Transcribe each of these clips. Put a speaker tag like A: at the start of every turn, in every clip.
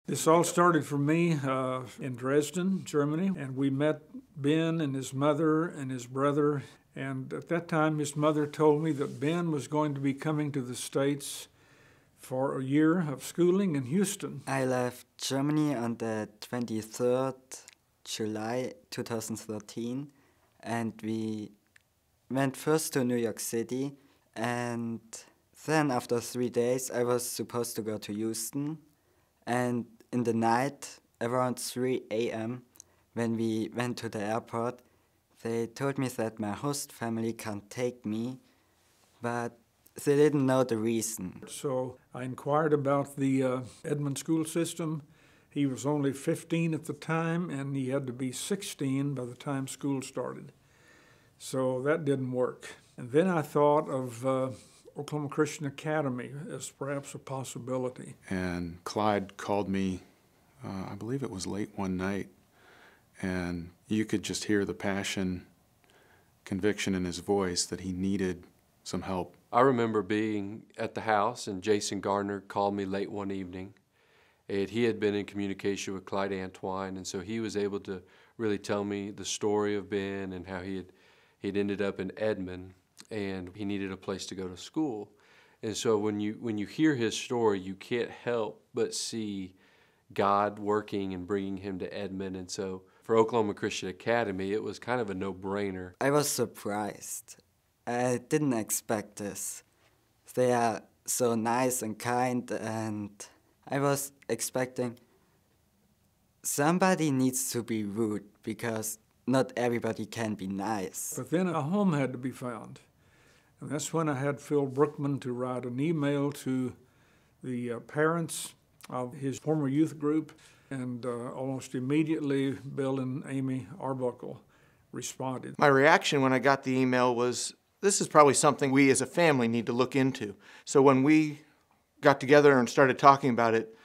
A: This all started for me in Dresden, Germany, and we met Ben and his mother and his brother. And at that time, his mother told me that Ben was going to be coming to the States for a year of schooling in Houston.
B: I left Germany on the 23rd July 2013, and we went first to New York City, and then after 3 days I was supposed to go to Houston, and in the night around 3 a.m. when we went to the airport, they told me that my host family can't take me, but they didn't know the reason.
A: So I inquired about the Edmond school system. He was only 15 at the time, and he had to be 16 by the time school started. So that didn't work. And then I thought of Oklahoma Christian Academy as perhaps a possibility.
C: And Clyde called me, I believe it was late one night, and you could just hear the passion, conviction in his voice that he needed some help.
D: I remember being at the house, and Jason Gardner called me late one evening. And he had been in communication with Clyde Antwine, and so he was able to really tell me the story of Ben and how he'd ended up in Edmond, and he needed a place to go to school. And so when you hear his story, you can't help but see God working and bringing him to Edmond. And so for Oklahoma Christian Academy, it was kind of a no-brainer.
B: I was surprised. I didn't expect this. They are so nice and kind, and I was expecting somebody needs to be rude because not everybody can be nice.
A: But then a home had to be found. And that's when I had Phil Brookman to write an email to the parents of his former youth group, and almost immediately Bill and Amy Arbuckle responded.
E: My reaction when I got the email was, this is probably something we as a family need to look into. So when we got together and started talking about it,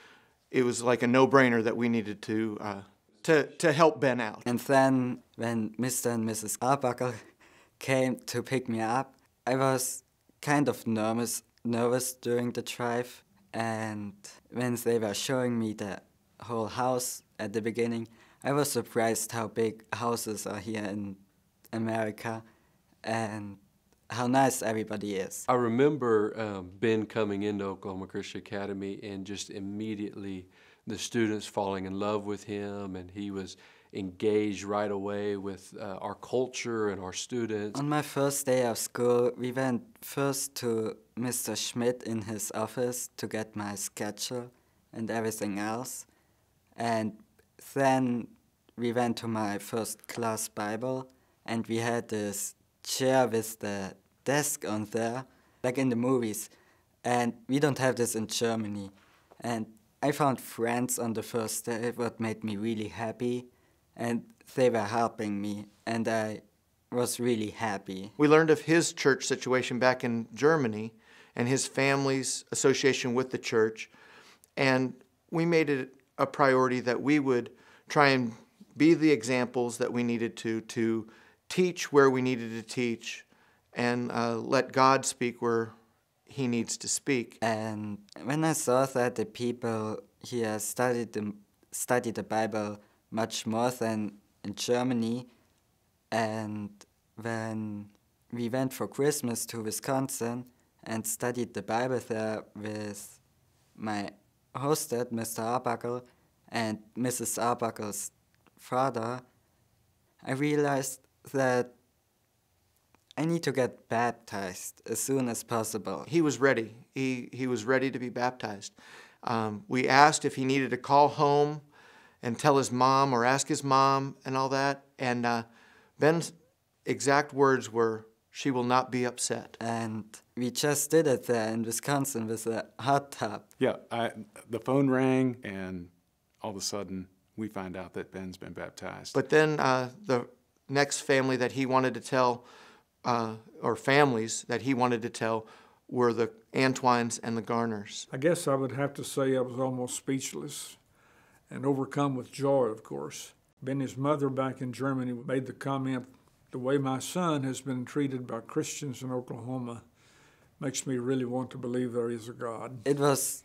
E: it was like a no-brainer that we needed to help Ben out.
B: And then when Mr. and Mrs. Arbuckle came to pick me up, I was kind of nervous during the drive. And when they were showing me the whole house at the beginning, I was surprised how big houses are here in America and how nice everybody is.
D: I remember Ben coming into Oklahoma Christian Academy and just immediately the students falling in love with him, and he was engaged right away with our culture and our students.
B: On my first day of school, we went first to Mr. Schmidt in his office to get my schedule and everything else. And then we went to my first class Bible, and we had this chair with the desk on there, like in the movies. And we don't have this in Germany. And I found friends on the first day, what made me really happy. And they were helping me, and I was really happy.
E: We learned of his church situation back in Germany and his family's association with the church, and we made it a priority that we would try and be the examples that we needed to teach where we needed to teach, and let God speak where he needs to speak.
B: And when I saw that the people here studied the Bible much more than in Germany, and when we went for Christmas to Wisconsin and studied the Bible there with my host, Mr. Arbuckle, and Mrs. Arbuckle's father, I realized that I need to get baptized as soon as possible.
E: He was ready. He was ready to be baptized. We asked if he needed to call home and tell his mom or ask his mom and all that. And Ben's exact words were, "She will not be upset."
B: And we just did it there in Wisconsin with a hot tub.
C: Yeah, the phone rang, and all of a sudden we find out that Ben's been baptized.
E: But then the next family that he wanted to tell, or families that he wanted to tell, were the Antwines and the Garners.
A: I guess I would have to say I was almost speechless and overcome with joy, of course. Benny's mother back in Germany made the comment, "The way my son has been treated by Christians in Oklahoma makes me really want to believe there is a God."
B: It was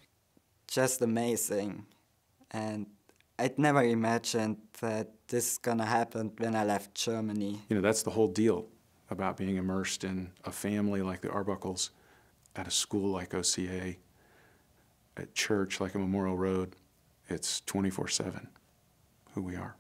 B: just amazing. and I'd never imagined that this is gonna happen when I left Germany.
C: You know, that's the whole deal about being immersed in a family like the Arbuckles, at a school like OCA, at church like a Memorial Road. It's 24/7 who we are.